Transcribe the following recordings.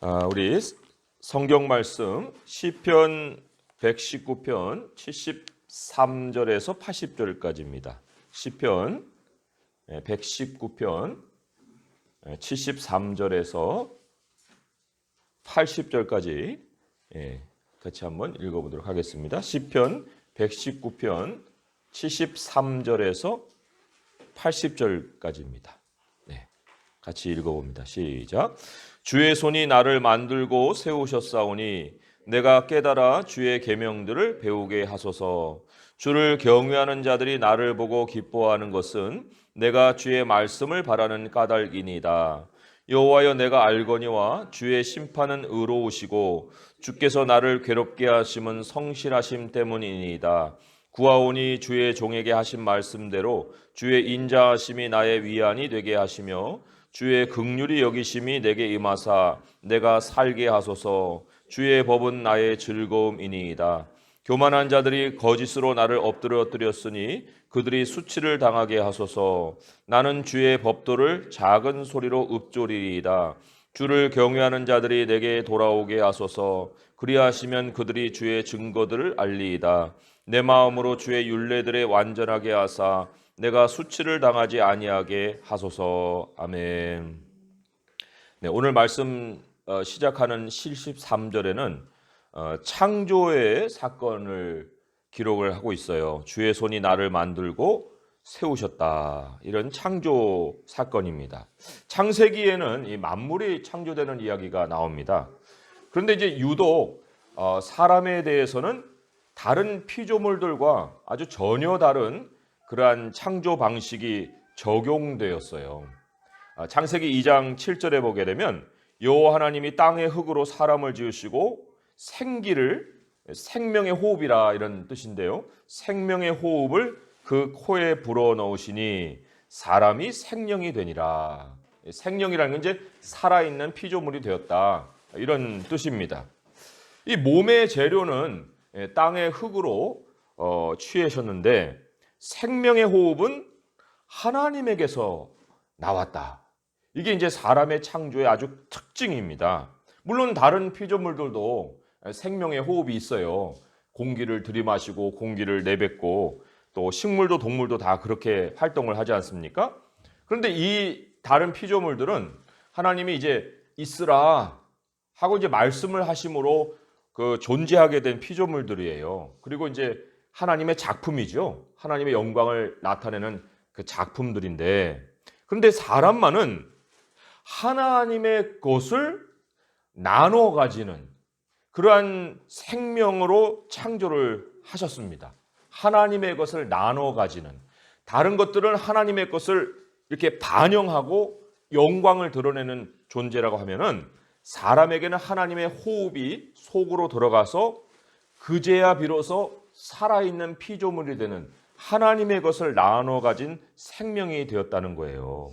우리 성경 말씀 시편 119편 73절에서 80절까지입니다. 시편 119편 73절에서 80절까지 같이 한번 읽어보도록 하겠습니다. 시편 119편 73절에서 80절까지입니다. 같이 읽어봅니다. 시작. 주의 손이 나를 만들고 세우셨사오니 내가 깨달아 주의 계명들을 배우게 하소서. 주를 경외하는 자들이 나를 보고 기뻐하는 것은 내가 주의 말씀을 바라는 까닭이니이다. 여호와여, 내가 알거니와 주의 심판은 의로우시고 주께서 나를 괴롭게 하심은 성실하심 때문이니이다. 구하오니 주의 종에게 하신 말씀대로 주의 인자하심이 나의 위안이 되게 하시며 주의 긍휼히 여기심이 내게 임하사 내가 살게 하소서. 주의 법은 나의 즐거움이니이다. 교만한 자들이 거짓으로 나를 엎드려뜨렸으니 그들이 수치를 당하게 하소서. 나는 주의 법도를 작은 소리로 읊조리이다. 주를 경외하는 자들이 내게 돌아오게 하소서. 그리하시면 그들이 주의 증거들을 알리이다. 내 마음으로 주의 율례들에 완전하게 하사 내가 수치를 당하지 아니하게 하소서. 아멘. 오늘 말씀 시작하는 73절에는 창조의 사건을 기록을 하고 있어요. 주의 손이 나를 만들고 세우셨다. 이런 창조 사건입니다. 창세기에는 이 만물이 창조되는 이야기가 나옵니다. 그런데 이제 유독 사람에 대해서는 다른 피조물들과 아주 전혀 다른 그러한 창조 방식이 적용되었어요. 창세기 2장 7절에 보게 되면 여호와 하나님이 땅의 흙으로 사람을 지으시고 생명의 호흡이라 이런 뜻인데요. 생명의 호흡을 그 코에 불어넣으시니 사람이 생명이 되니라. 생명이라는 건 이제 살아있는 피조물이 되었다. 이런 뜻입니다. 이 몸의 재료는 땅의 흙으로 취하셨는데 생명의 호흡은 하나님에게서 나왔다. 이게 이제 사람의 창조의 아주 특징입니다. 물론 다른 피조물들도 생명의 호흡이 있어요. 공기를 들이마시고 공기를 내뱉고 또 식물도 동물도 다 그렇게 활동을 하지 않습니까? 그런데 이 다른 피조물들은 하나님이 이제 있으라 하고 이제 말씀을 하심으로 그 존재하게 된 피조물들이에요. 그리고 이제 하나님의 작품이죠. 하나님의 영광을 나타내는 그 작품들인데, 그런데 사람만은 하나님의 것을 나눠 가지는 그러한 생명으로 창조를 하셨습니다. 하나님의 것을 나눠 가지는, 다른 것들은 하나님의 것을 이렇게 반영하고 영광을 드러내는 존재라고 하면은 사람에게는 하나님의 호흡이 속으로 들어가서 그제야 비로소 살아있는 피조물이 되는 하나님의 것을 나눠 가진 생명이 되었다는 거예요.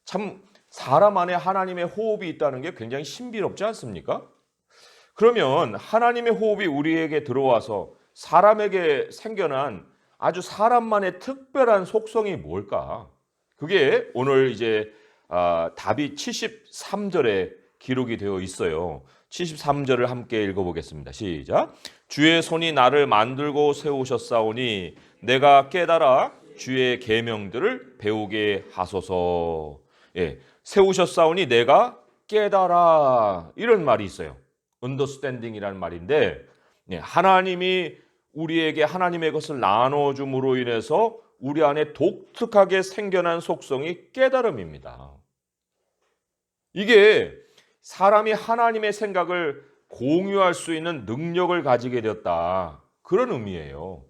참 사람 안에 하나님의 호흡이 있다는 게 굉장히 신비롭지 않습니까? 그러면 하나님의 호흡이 우리에게 들어와서 사람에게 생겨난 아주 사람만의 특별한 속성이 뭘까? 그게 오늘 이제 답이 73절에 기록이 되어 있어요. 73절을 함께 읽어보겠습니다. 시작. 주의 손이 나를 만들고 세우셨사오니 내가 깨달아 주의 계명들을 배우게 하소서. 세우셨사오니 내가 깨달아, 이런 말이 있어요. understanding이라는 말인데, 하나님이 우리에게 하나님의 것을 나눠줌으로 인해서 우리 안에 독특하게 생겨난 속성이 깨달음입니다. 이게 사람이 하나님의 생각을 공유할 수 있는 능력을 가지게 되었다, 그런 의미예요.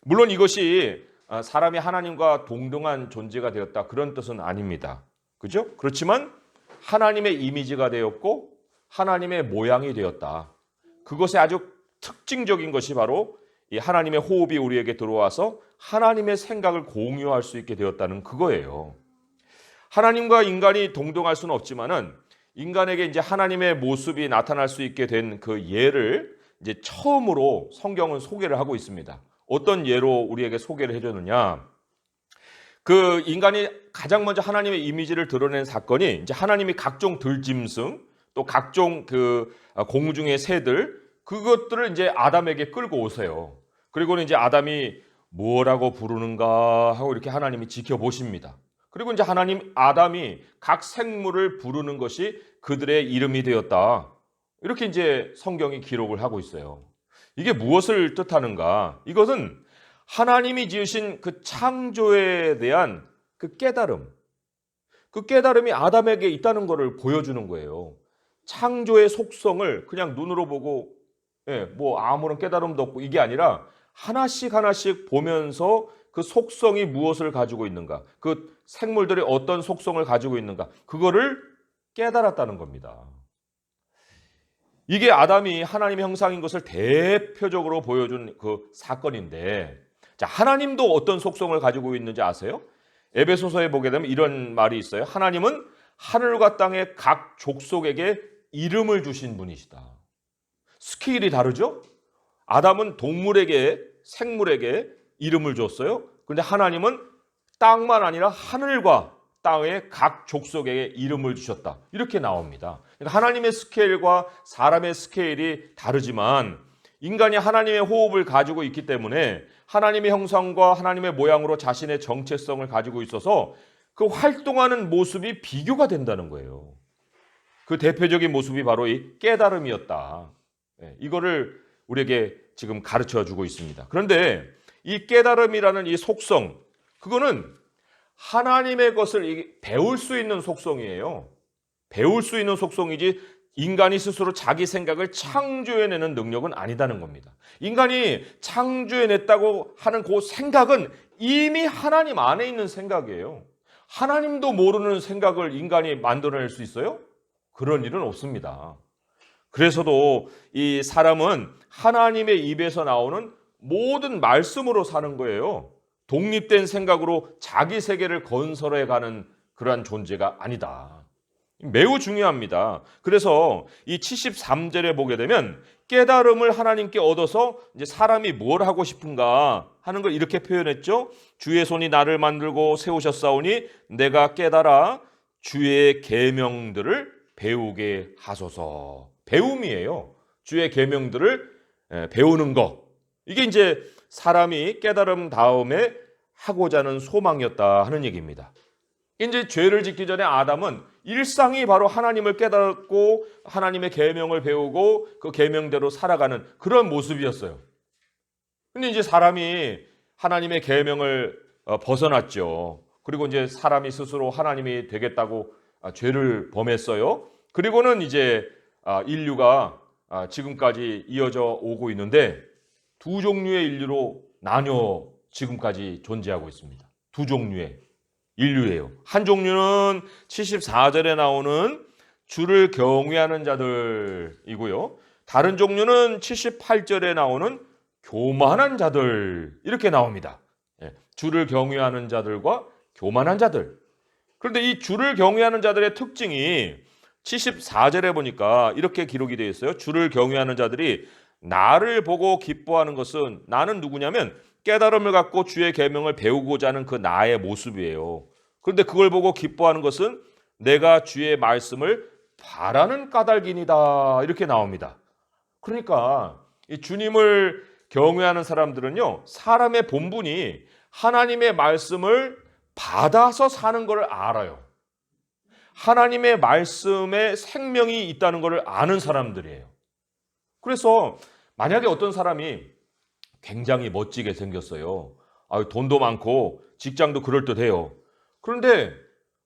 물론 이것이 사람이 하나님과 동등한 존재가 되었다, 그런 뜻은 아닙니다. 그죠? 그렇지만 하나님의 이미지가 되었고 하나님의 모양이 되었다. 그것의 아주 특징적인 것이 바로 이 하나님의 호흡이 우리에게 들어와서 하나님의 생각을 공유할 수 있게 되었다는 그거예요. 하나님과 인간이 동등할 수는 없지만은 인간에게 이제 하나님의 모습이 나타날 수 있게 된 그 예를 이제 처음으로 성경은 소개를 하고 있습니다. 어떤 예로 우리에게 소개를 해줬느냐? 그 인간이 가장 먼저 하나님의 이미지를 드러낸 사건이 이제 하나님이 각종 들짐승, 또 각종 그 공중의 새들, 그것들을 이제 아담에게 끌고 오세요. 그리고는 이제 아담이 뭐라고 부르는가 하고 이렇게 하나님이 지켜보십니다. 그리고 이제 아담이 각 생물을 부르는 것이 그들의 이름이 되었다. 이렇게 이제 성경이 기록을 하고 있어요. 이게 무엇을 뜻하는가? 이것은 하나님이 지으신 그 창조에 대한 그 깨달음이 아담에게 있다는 것을 보여주는 거예요. 창조의 속성을 그냥 눈으로 보고 뭐 아무런 깨달음도 없고 이게 아니라 하나씩 하나씩 보면서 그 속성이 무엇을 가지고 있는가, 그 생물들이 어떤 속성을 가지고 있는가, 그거를 깨달았다는 겁니다. 이게 아담이 하나님의 형상인 것을 대표적으로 보여준 그 사건인데, 자, 하나님도 어떤 속성을 가지고 있는지 아세요? 에베소서에 보게 되면 이런 말이 있어요. 하나님은 하늘과 땅의 각 족속에게 이름을 주신 분이시다. 스케일이 다르죠? 아담은 동물에게, 생물에게 이름을 줬어요. 그런데 하나님은 땅만 아니라 하늘과 땅의 각 족속에게 이름을 주셨다. 이렇게 나옵니다. 그러니까 하나님의 스케일과 사람의 스케일이 다르지만 인간이 하나님의 호흡을 가지고 있기 때문에 하나님의 형상과 하나님의 모양으로 자신의 정체성을 가지고 있어서 그 활동하는 모습이 비교가 된다는 거예요. 그 대표적인 모습이 바로 이 깨달음이었다. 이거를 우리에게 지금 가르쳐 주고 있습니다. 그런데 이 깨달음이라는 이 속성, 그거는 하나님의 것을 배울 수 있는 속성이에요. 배울 수 있는 속성이지 인간이 스스로 자기 생각을 창조해내는 능력은 아니다는 겁니다. 인간이 창조해냈다고 하는 그 생각은 이미 하나님 안에 있는 생각이에요. 하나님도 모르는 생각을 인간이 만들어낼 수 있어요? 그런 일은 없습니다. 그래서도 이 사람은 하나님의 입에서 나오는 모든 말씀으로 사는 거예요. 독립된 생각으로 자기 세계를 건설해가는 그러한 존재가 아니다. 매우 중요합니다. 그래서 이 73절에 보게 되면 깨달음을 하나님께 얻어서 이제 사람이 뭘 하고 싶은가 하는 걸 이렇게 표현했죠. 주의 손이 나를 만들고 세우셨사오니 내가 깨달아 주의 계명들을 배우게 하소서. 배움이에요. 주의 계명들을 배우는 것. 이게 이제 사람이 깨달음 다음에 하고자 하는 소망이었다 하는 얘기입니다. 이제 죄를 짓기 전에 아담은 일상이 바로 하나님을 깨닫고 하나님의 계명을 배우고 그 계명대로 살아가는 그런 모습이었어요. 근데 이제 사람이 하나님의 계명을 벗어났죠. 그리고 이제 사람이 스스로 하나님이 되겠다고 죄를 범했어요. 그리고는 이제 인류가 지금까지 이어져 오고 있는데 두 종류의 인류로 나뉘어 지금까지 존재하고 있습니다. 두 종류의 인류예요. 한 종류는 74절에 나오는 주를 경외하는 자들이고요. 다른 종류는 78절에 나오는 교만한 자들 이렇게 나옵니다. 주를 경외하는 자들과 교만한 자들. 그런데 이 주를 경외하는 자들의 특징이 74절에 보니까 이렇게 기록이 되어 있어요. 주를 경외하는 자들이 나를 보고 기뻐하는 것은 나는 누구냐면 깨달음을 갖고 주의 계명을 배우고자 하는 그 나의 모습이에요. 그런데 그걸 보고 기뻐하는 것은 내가 주의 말씀을 바라는 까닭이니다. 이렇게 나옵니다. 그러니까 이 주님을 경외하는 사람들은요, 사람의 본분이 하나님의 말씀을 받아서 사는 것을 알아요. 하나님의 말씀에 생명이 있다는 것을 아는 사람들이에요. 그래서 만약에 어떤 사람이 굉장히 멋지게 생겼어요. 돈도 많고 직장도 그럴듯해요. 그런데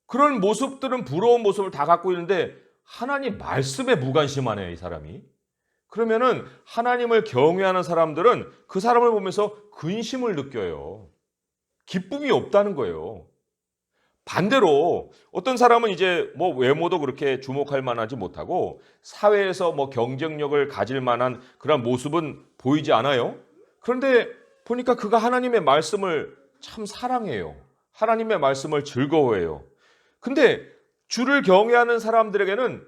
그런 모습들은 부러운 모습을 다 갖고 있는데 하나님 말씀에 무관심하네요, 이 사람이. 그러면은 하나님을 경외하는 사람들은 그 사람을 보면서 근심을 느껴요. 기쁨이 없다는 거예요. 반대로 어떤 사람은 이제 뭐 외모도 그렇게 주목할 만하지 못하고 사회에서 뭐 경쟁력을 가질 만한 그런 모습은 보이지 않아요. 그런데 보니까 그가 하나님의 말씀을 참 사랑해요. 하나님의 말씀을 즐거워해요. 근데 주를 경외하는 사람들에게는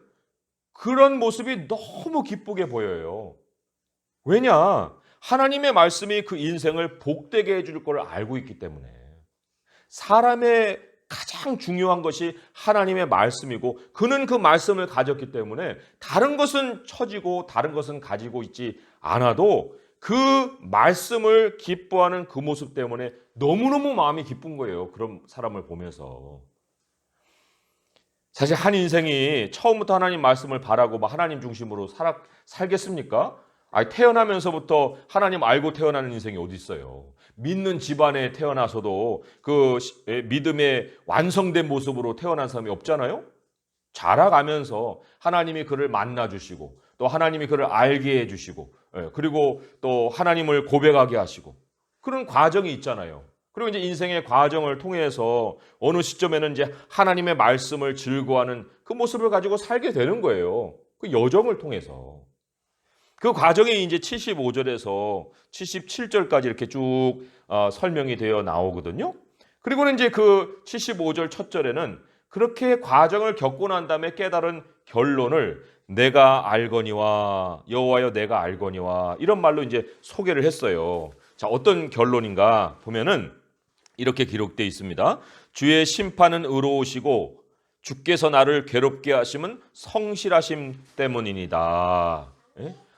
그런 모습이 너무 기쁘게 보여요. 왜냐? 하나님의 말씀이 그 인생을 복되게 해줄 걸 알고 있기 때문에. 사람의 가장 중요한 것이 하나님의 말씀이고 그는 그 말씀을 가졌기 때문에 다른 것은 처지고 다른 것은 가지고 있지 않아도 그 말씀을 기뻐하는 그 모습 때문에 너무너무 마음이 기쁜 거예요. 그런 사람을 보면서. 사실 한 인생이 처음부터 하나님 말씀을 바라고 하나님 중심으로 살겠습니까? 태어나면서부터 하나님 알고 태어나는 인생이 어디 있어요? 믿는 집안에 태어나서도 그 믿음의 완성된 모습으로 태어난 사람이 없잖아요? 자라가면서 하나님이 그를 만나주시고 또 하나님이 그를 알게 해주시고 그리고 또 하나님을 고백하게 하시고 그런 과정이 있잖아요. 그리고 이제 인생의 과정을 통해서 어느 시점에는 이제 하나님의 말씀을 즐거워하는 그 모습을 가지고 살게 되는 거예요. 그 여정을 통해서. 그 과정이 이제 75절에서 77절까지 이렇게 쭉 설명이 되어 나오거든요. 그리고는 이제 그 75절 첫 절에는 그렇게 과정을 겪고 난 다음에 깨달은 결론을 내가 알거니와 여호와여 내가 알거니와 이런 말로 이제 소개를 했어요. 자, 어떤 결론인가 보면은 이렇게 기록되어 있습니다. 주의 심판은 의로우시고 주께서 나를 괴롭게 하심은 성실하심 때문이니다.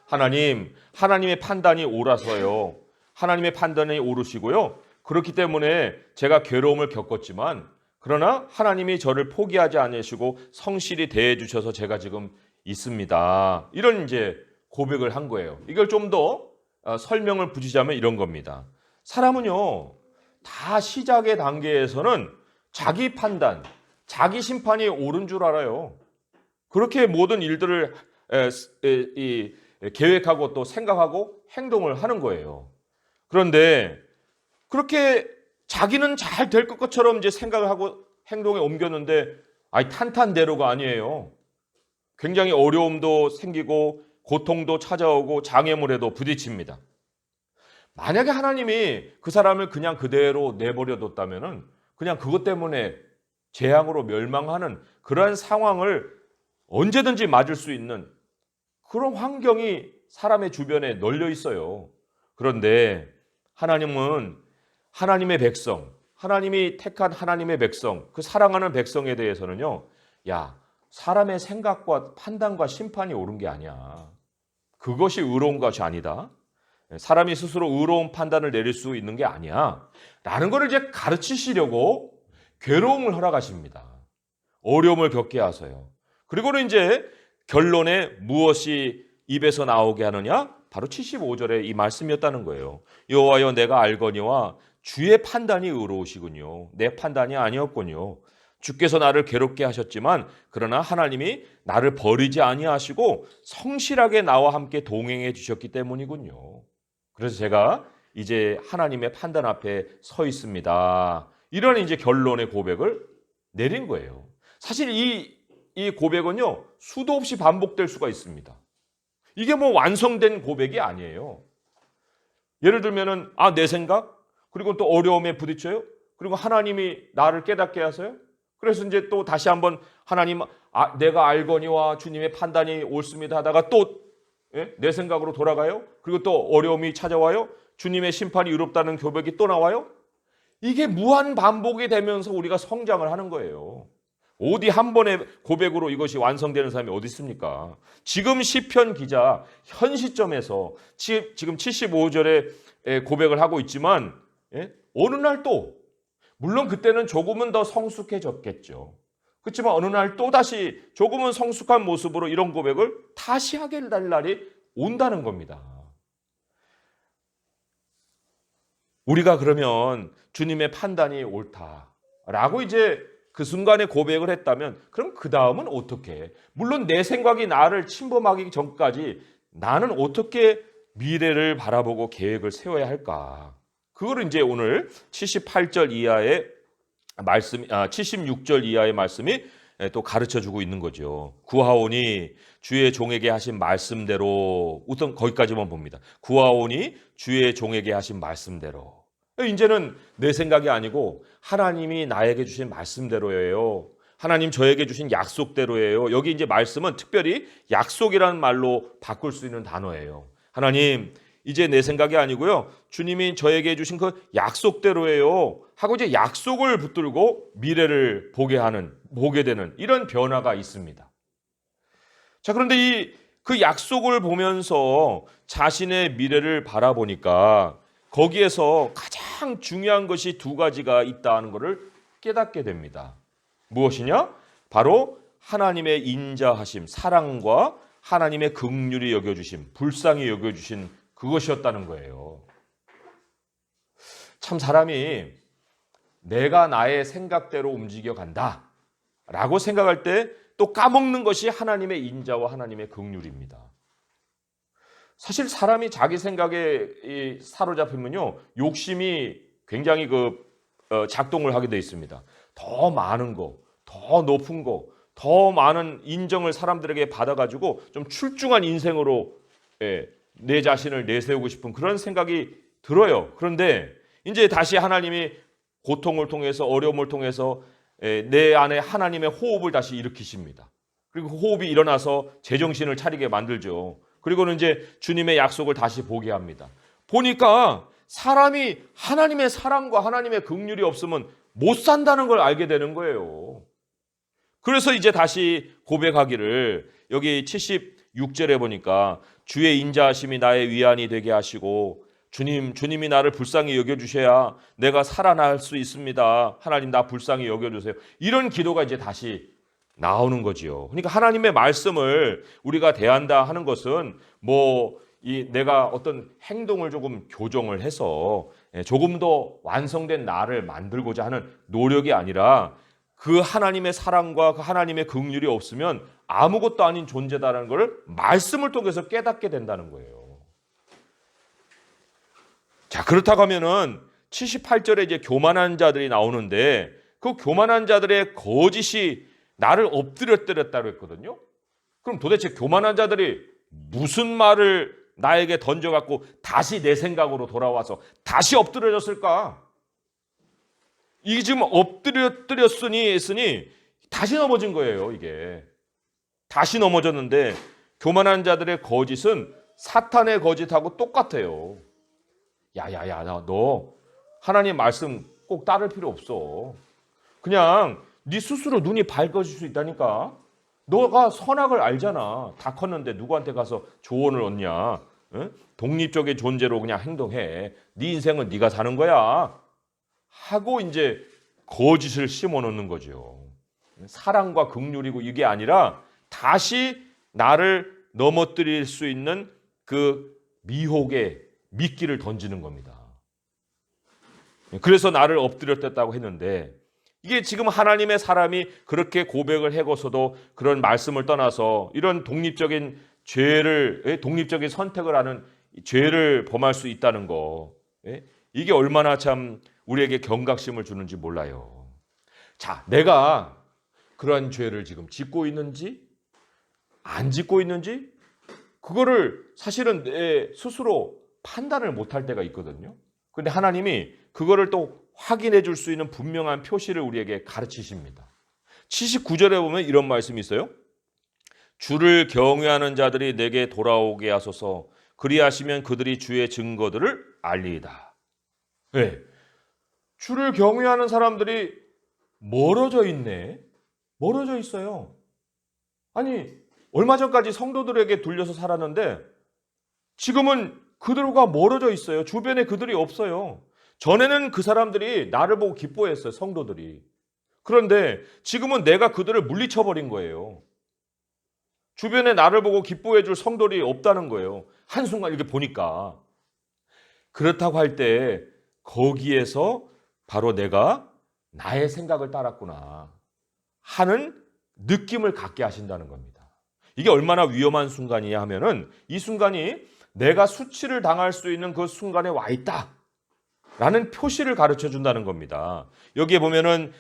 하나님의 판단이 옳아서요. 하나님의 판단이 옳으시고요. 그렇기 때문에 제가 괴로움을 겪었지만 그러나 하나님이 저를 포기하지 않으시고 성실히 대해 주셔서 제가 지금 있습니다. 이런 이제 고백을 한 거예요. 이걸 좀 더 설명을 붙이자면 이런 겁니다. 사람은요, 다 시작의 단계에서는 자기 판단, 자기 심판이 옳은 줄 알아요. 그렇게 모든 일들을 계획하고 또 생각하고 행동을 하는 거예요. 그런데 그렇게 자기는 잘 될 것처럼 이제 생각을 하고 행동에 옮겼는데 탄탄대로가 아니에요. 굉장히 어려움도 생기고 고통도 찾아오고 장애물에도 부딪힙니다. 만약에 하나님이 그 사람을 그냥 그대로 내버려 뒀다면은 그냥 그것 때문에 재앙으로 멸망하는 그러한 상황을 언제든지 맞을 수 있는 그런 환경이 사람의 주변에 널려 있어요. 그런데 하나님은 하나님의 백성, 하나님이 택한 하나님의 백성, 그 사랑하는 백성에 대해서는요, 사람의 생각과 판단과 심판이 옳은 게 아니야. 그것이 의로운 것이 아니다. 사람이 스스로 의로운 판단을 내릴 수 있는 게 아니야. 라는 것을 이제 가르치시려고 괴로움을 허락하십니다. 어려움을 겪게 하세요. 그리고는 이제 결론에 무엇이 입에서 나오게 하느냐? 바로 75절의 이 말씀이었다는 거예요. 여호와여 내가 알거니와 주의 판단이 의로우시군요. 내 판단이 아니었군요. 주께서 나를 괴롭게 하셨지만 그러나 하나님이 나를 버리지 아니하시고 성실하게 나와 함께 동행해 주셨기 때문이군요. 그래서 제가 이제 하나님의 판단 앞에 서 있습니다. 이런 이제 결론의 고백을 내린 거예요. 사실 이 고백은요, 수도 없이 반복될 수가 있습니다. 이게 뭐 완성된 고백이 아니에요. 예를 들면은, 내 생각? 그리고 또 어려움에 부딪혀요? 그리고 하나님이 나를 깨닫게 하세요? 그래서 이제 또 다시 한번 하나님, 내가 알거니와 주님의 판단이 옳습니다 하다가 또 내 생각으로 돌아가요? 그리고 또 어려움이 찾아와요? 주님의 심판이 의롭다는 고백이 또 나와요? 이게 무한 반복이 되면서 우리가 성장을 하는 거예요. 어디 한 번의 고백으로 이것이 완성되는 사람이 어디 있습니까? 지금 시편 기자 현 시점에서 지금 75절에 고백을 하고 있지만 어느 날 또 물론 그때는 조금은 더 성숙해졌겠죠. 그렇지만 어느 날 또다시 조금은 성숙한 모습으로 이런 고백을 다시 하게 될 날이 온다는 겁니다. 우리가 그러면 주님의 판단이 옳다라고 이제 그 순간에 고백을 했다면 그럼 그 다음은 어떻게 해? 물론 내 생각이 나를 침범하기 전까지 나는 어떻게 미래를 바라보고 계획을 세워야 할까? 그거를 이제 오늘 78절 이하의 말씀, 76절 이하의 말씀이 또 가르쳐주고 있는 거죠. 구하오니 주의 종에게 하신 말씀대로, 우선 거기까지만 봅니다. 구하오니 주의 종에게 하신 말씀대로. 이제는 내 생각이 아니고 하나님이 나에게 주신 말씀대로예요. 하나님 저에게 주신 약속대로예요. 여기 이제 말씀은 특별히 약속이라는 말로 바꿀 수 있는 단어예요. 하나님, 이제 내 생각이 아니고요. 주님이 저에게 주신 그 약속대로예요. 하고 이제 약속을 붙들고 미래를 보게 되는 이런 변화가 있습니다. 자, 그런데 그 약속을 보면서 자신의 미래를 바라보니까 거기에서 가장 중요한 것이 두 가지가 있다는 것을 깨닫게 됩니다. 무엇이냐? 바로 하나님의 인자하심, 사랑과 하나님의 긍휼히 여겨주심, 불쌍히 여겨주신 그것이었다는 거예요. 참 사람이 내가 나의 생각대로 움직여 간다 라고 생각할 때 또 까먹는 것이 하나님의 인자와 하나님의 긍휼입니다. 사실 사람이 자기 생각에 사로잡히면요, 욕심이 굉장히 작동을 하게 돼 있습니다. 더 많은 거, 더 높은 거, 더 많은 인정을 사람들에게 받아가지고 좀 출중한 인생으로 내 자신을 내세우고 싶은 그런 생각이 들어요. 그런데 이제 다시 하나님이 고통을 통해서, 어려움을 통해서 내 안에 하나님의 호흡을 다시 일으키십니다. 그리고 그 호흡이 일어나서 제정신을 차리게 만들죠. 그리고는 이제 주님의 약속을 다시 보게 합니다. 보니까 사람이 하나님의 사랑과 하나님의 긍휼이 없으면 못 산다는 걸 알게 되는 거예요. 그래서 이제 다시 고백하기를, 여기 76절에 보니까 주의 인자하심이 나의 위안이 되게 하시고 주님이 나를 불쌍히 여겨주셔야 내가 살아날 수 있습니다. 하나님 나 불쌍히 여겨주세요. 이런 기도가 이제 다시 나오는 거지요. 그러니까 하나님의 말씀을 우리가 대한다 하는 것은 내가 어떤 행동을 조금 교정을 해서 조금 더 완성된 나를 만들고자 하는 노력이 아니라 그 하나님의 사랑과 그 하나님의 긍휼이 없으면 아무것도 아닌 존재다라는 것을 말씀을 통해서 깨닫게 된다는 거예요. 자, 그렇다고 하면은 78절에 이제 교만한 자들이 나오는데 그 교만한 자들의 거짓이 나를 엎드렸다고 했거든요. 그럼 도대체 교만한 자들이 무슨 말을 나에게 던져갖고 다시 내 생각으로 돌아와서 다시 엎드려졌을까? 이게 지금 엎드렸으니 다시 넘어진 거예요. 이게 다시 넘어졌는데 교만한 자들의 거짓은 사탄의 거짓하고 똑같아요. 야야야, 너 하나님 말씀 꼭 따를 필요 없어. 그냥 네 스스로 눈이 밝아질 수 있다니까. 너가 선악을 알잖아. 다 컸는데 누구한테 가서 조언을 얻냐? 응? 독립적인 존재로 그냥 행동해. 네 인생은 네가 사는 거야. 하고 이제 거짓을 심어놓는 거죠. 사랑과 긍휼이고 이게 아니라 다시 나를 넘어뜨릴 수 있는 그 미혹의 미끼를 던지는 겁니다. 그래서 나를 엎드렸다고 했는데 이게 지금 하나님의 사람이 그렇게 고백을 해고서도 그런 말씀을 떠나서 이런 독립적인 선택을 하는 죄를 범할 수 있다는 거, 이게 얼마나 참 우리에게 경각심을 주는지 몰라요. 자, 내가 그러한 죄를 지금 짓고 있는지 안 짓고 있는지 그거를 사실은 내 스스로 판단을 못할 때가 있거든요. 그런데 하나님이 그거를 또 확인해 줄 수 있는 분명한 표시를 우리에게 가르치십니다. 79절에 보면 이런 말씀이 있어요. 주를 경외하는 자들이 내게 돌아오게 하소서. 그리하시면 그들이 주의 증거들을 알리이다. 네. 주를 경외하는 사람들이 멀어져 있네. 멀어져 있어요. 아니, 얼마 전까지 성도들에게 둘려서 살았는데 지금은 그들과 멀어져 있어요. 주변에 그들이 없어요. 전에는 그 사람들이 나를 보고 기뻐했어요. 성도들이. 그런데 지금은 내가 그들을 물리쳐버린 거예요. 주변에 나를 보고 기뻐해줄 성도들이 없다는 거예요. 한순간 이렇게 보니까. 그렇다고 할 때 거기에서 바로 내가 나의 생각을 따랐구나 하는 느낌을 갖게 하신다는 겁니다. 이게 얼마나 위험한 순간이냐 하면은 이 순간이 내가 수치를 당할 수 있는 그 순간에 와 있다 라는 표시를 가르쳐 준다는 겁니다. 여기에 보면은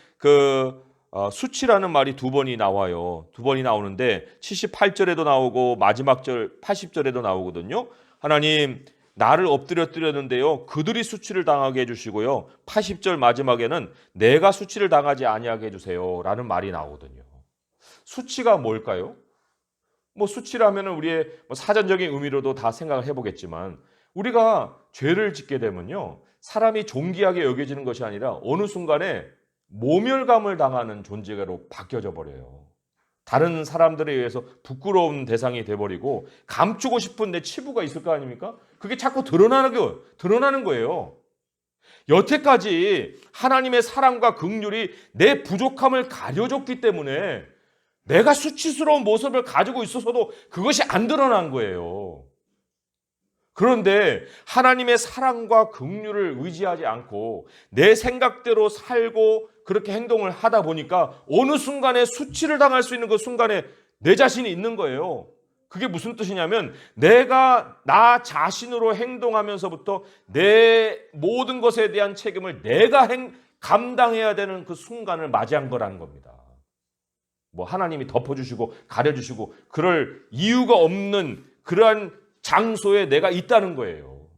수치라는 말이 두 번이 나와요. 두 번이 나오는데 78절에도 나오고 마지막 절 80절에도 나오거든요. 하나님 나를 엎드렸는데요. 그들이 수치를 당하게 해주시고요. 80절 마지막에는 내가 수치를 당하지 아니하게 해주세요 라는 말이 나오거든요. 수치가 뭘까요? 수치라면 우리의 사전적인 의미로도 다 생각을 해보겠지만 우리가 죄를 짓게 되면요. 사람이 존귀하게 여겨지는 것이 아니라 어느 순간에 모멸감을 당하는 존재로 바뀌어져 버려요. 다른 사람들에 의해서 부끄러운 대상이 돼버리고 감추고 싶은 내 치부가 있을 거 아닙니까? 그게 자꾸 드러나는 거예요. 여태까지 하나님의 사랑과 긍휼이 내 부족함을 가려줬기 때문에 내가 수치스러운 모습을 가지고 있어서도 그것이 안 드러난 거예요. 그런데 하나님의 사랑과 긍휼을 의지하지 않고 내 생각대로 살고 그렇게 행동을 하다 보니까 어느 순간에 수치를 당할 수 있는 그 순간에 내 자신이 있는 거예요. 그게 무슨 뜻이냐면 내가 나 자신으로 행동하면서부터 내 모든 것에 대한 책임을 내가 감당해야 되는 그 순간을 맞이한 거라는 겁니다. 뭐 하나님이 덮어주시고 가려주시고 그럴 이유가 없는 그러한 장소에 내가 있다는 거예요.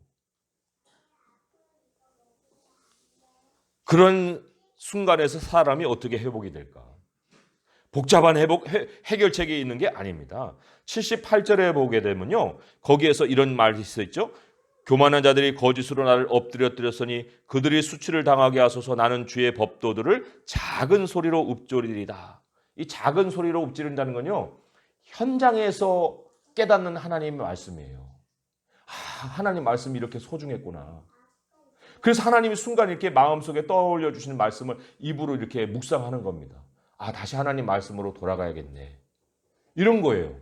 그런 순간에서 사람이 어떻게 회복이 될까? 복잡한 해결책이 있는 게 아닙니다. 78절에 보게 되면요. 거기에서 이런 말이 있죠. 교만한 자들이 거짓으로 나를 엎드렸으니 그들이 수치를 당하게 하소서. 나는 주의 법도들을 작은 소리로 읊조리리다. 이 작은 소리로 읊조린다는 건요. 현장에서 깨닫는 하나님의 말씀이에요. 하나님 말씀이 이렇게 소중했구나. 그래서 하나님이 순간 이렇게 마음속에 떠올려 주시는 말씀을 입으로 이렇게 묵상하는 겁니다. 다시 하나님 말씀으로 돌아가야겠네. 이런 거예요.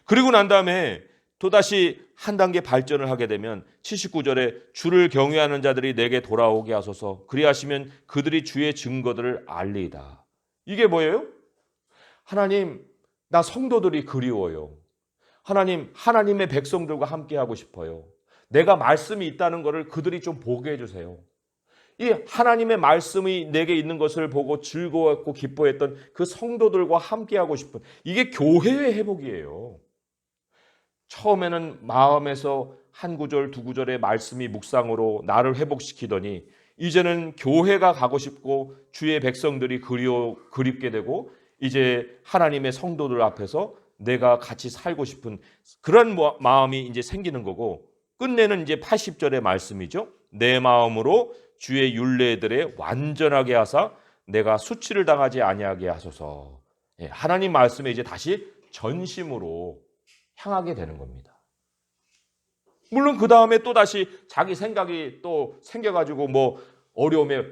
그리고 난 다음에 또다시 한 단계 발전을 하게 되면 79절에 주를 경외하는 자들이 내게 돌아오게 하소서. 그리하시면 그들이 주의 증거들을 알리이다. 이게 뭐예요? 하나님, 나 성도들이 그리워요. 하나님, 하나님의 백성들과 함께 하고 싶어요. 내가 말씀이 있다는 것을 그들이 좀 보게 해주세요. 이 하나님의 말씀이 내게 있는 것을 보고 즐거웠고 기뻐했던 그 성도들과 함께 하고 싶은 이게 교회의 회복이에요. 처음에는 마음에서 한 구절 두 구절의 말씀이 묵상으로 나를 회복시키더니 이제는 교회가 가고 싶고 주의 백성들이 그립게 되고 이제 하나님의 성도들 앞에서 내가 같이 살고 싶은 그런 마음이 이제 생기는 거고 끝내는 이제 80절의 말씀이죠. 내 마음으로 주의 율례들에 완전하게 하사 내가 수치를 당하지 아니하게 하소서. 하나님 말씀에 이제 다시 전심으로 향하게 되는 겁니다. 물론 그 다음에 또 다시 자기 생각이 또 생겨가지고 뭐 어려움에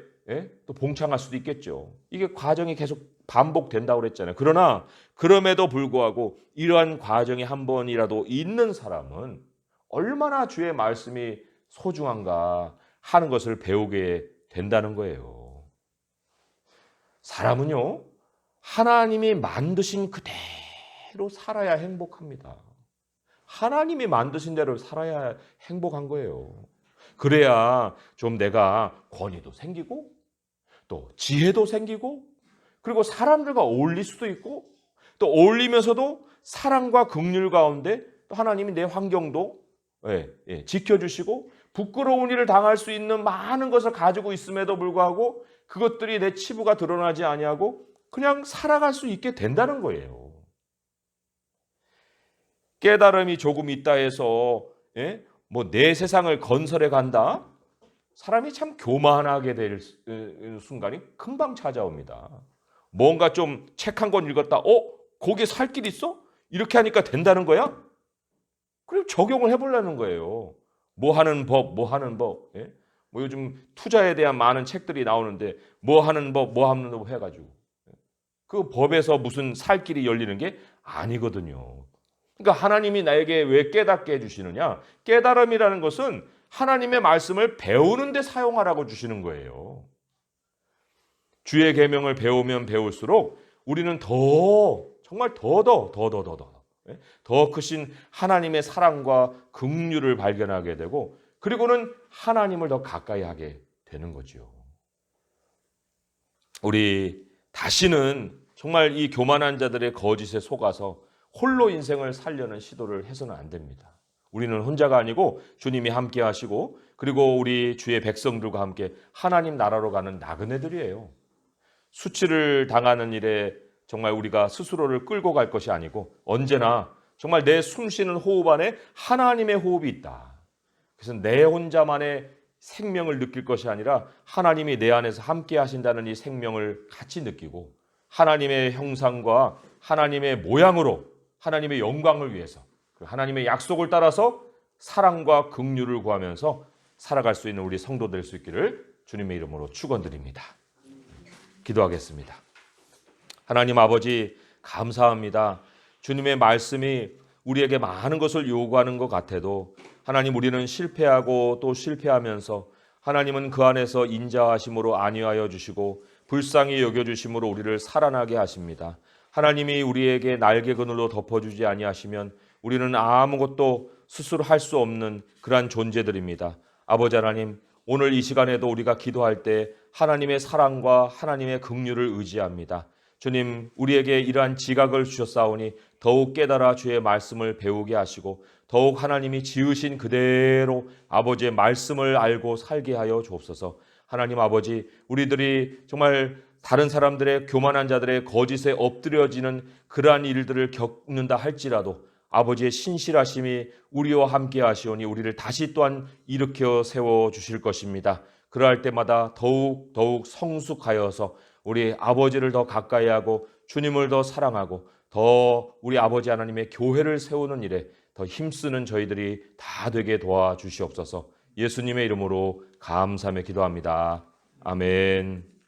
또 봉창할 수도 있겠죠. 이게 과정이 계속 반복된다고 그랬잖아요. 그러나 그럼에도 불구하고 이러한 과정이 한 번이라도 있는 사람은 얼마나 주의 말씀이 소중한가 하는 것을 배우게 된다는 거예요. 사람은요, 하나님이 만드신 그대로 살아야 행복합니다. 하나님이 만드신 대로 살아야 행복한 거예요. 그래야 좀 내가 권위도 생기고 또 지혜도 생기고 그리고 사람들과 어울릴 수도 있고 또 어울리면서도 사랑과 긍휼 가운데 또 하나님이 내 환경도 지켜주시고 부끄러운 일을 당할 수 있는 많은 것을 가지고 있음에도 불구하고 그것들이 내 치부가 드러나지 아니하고 그냥 살아갈 수 있게 된다는 거예요. 깨달음이 조금 있다 해서 뭐 내 세상을 건설해 간다? 사람이 참 교만하게 될 순간이 금방 찾아옵니다. 뭔가 좀 책 한 권 읽었다. 거기에 살 길 있어? 이렇게 하니까 된다는 거야? 그럼 적용을 해보려는 거예요. 뭐 하는 법. 뭐 요즘 투자에 대한 많은 책들이 나오는데 뭐 하는 법 해가지고 그 법에서 무슨 살 길이 열리는 게 아니거든요. 그러니까 하나님이 나에게 왜 깨닫게 해주시느냐? 깨달음이라는 것은 하나님의 말씀을 배우는 데 사용하라고 주시는 거예요. 주의 계명을 배우면 배울수록 우리는 정말 더 크신 하나님의 사랑과 긍휼을 발견하게 되고 그리고는 하나님을 더 가까이 하게 되는 거죠. 우리 다시는 정말 이 교만한 자들의 거짓에 속아서 홀로 인생을 살려는 시도를 해서는 안 됩니다. 우리는 혼자가 아니고 주님이 함께 하시고 그리고 우리 주의 백성들과 함께 하나님 나라로 가는 나그네들이에요. 수치를 당하는 일에 정말 우리가 스스로를 끌고 갈 것이 아니고 언제나 정말 내 숨쉬는 호흡 안에 하나님의 호흡이 있다. 그래서 내 혼자만의 생명을 느낄 것이 아니라 하나님이 내 안에서 함께 하신다는 이 생명을 같이 느끼고 하나님의 형상과 하나님의 모양으로 하나님의 영광을 위해서 하나님의 약속을 따라서 사랑과 긍휼을 구하면서 살아갈 수 있는 우리 성도 될 수 있기를 주님의 이름으로 축원드립니다. 기도하겠습니다. 하나님 아버지 감사합니다. 주님의 말씀이 우리에게 많은 것을 요구하는 것 같아도 하나님 우리는 실패하고 또 실패하면서 하나님은 그 안에서 인자하심으로 안위하여 주시고 불쌍히 여겨주심으로 우리를 살아나게 하십니다. 하나님이 우리에게 날개 그늘로 덮어주지 아니하시면 우리는 아무것도 스스로 할 수 없는 그러한 존재들입니다. 아버지 하나님 오늘 이 시간에도 우리가 기도할 때 하나님의 사랑과 하나님의 긍휼을 의지합니다. 주님 우리에게 이러한 지각을 주셨사오니 더욱 깨달아 주의 말씀을 배우게 하시고 더욱 하나님이 지으신 그대로 아버지의 말씀을 알고 살게 하여 주옵소서. 하나님 아버지 우리들이 정말 다른 사람들의 교만한 자들의 거짓에 엎드려지는 그러한 일들을 겪는다 할지라도 아버지의 신실하심이 우리와 함께 하시오니 우리를 다시 또한 일으켜 세워주실 것입니다. 그러할 때마다 더욱 성숙하여서 우리 아버지를 더 가까이 하고 주님을 더 사랑하고 더 우리 아버지 하나님의 교회를 세우는 일에 더 힘쓰는 저희들이 다 되게 도와주시옵소서. 예수님의 이름으로 감사하며 기도합니다. 아멘.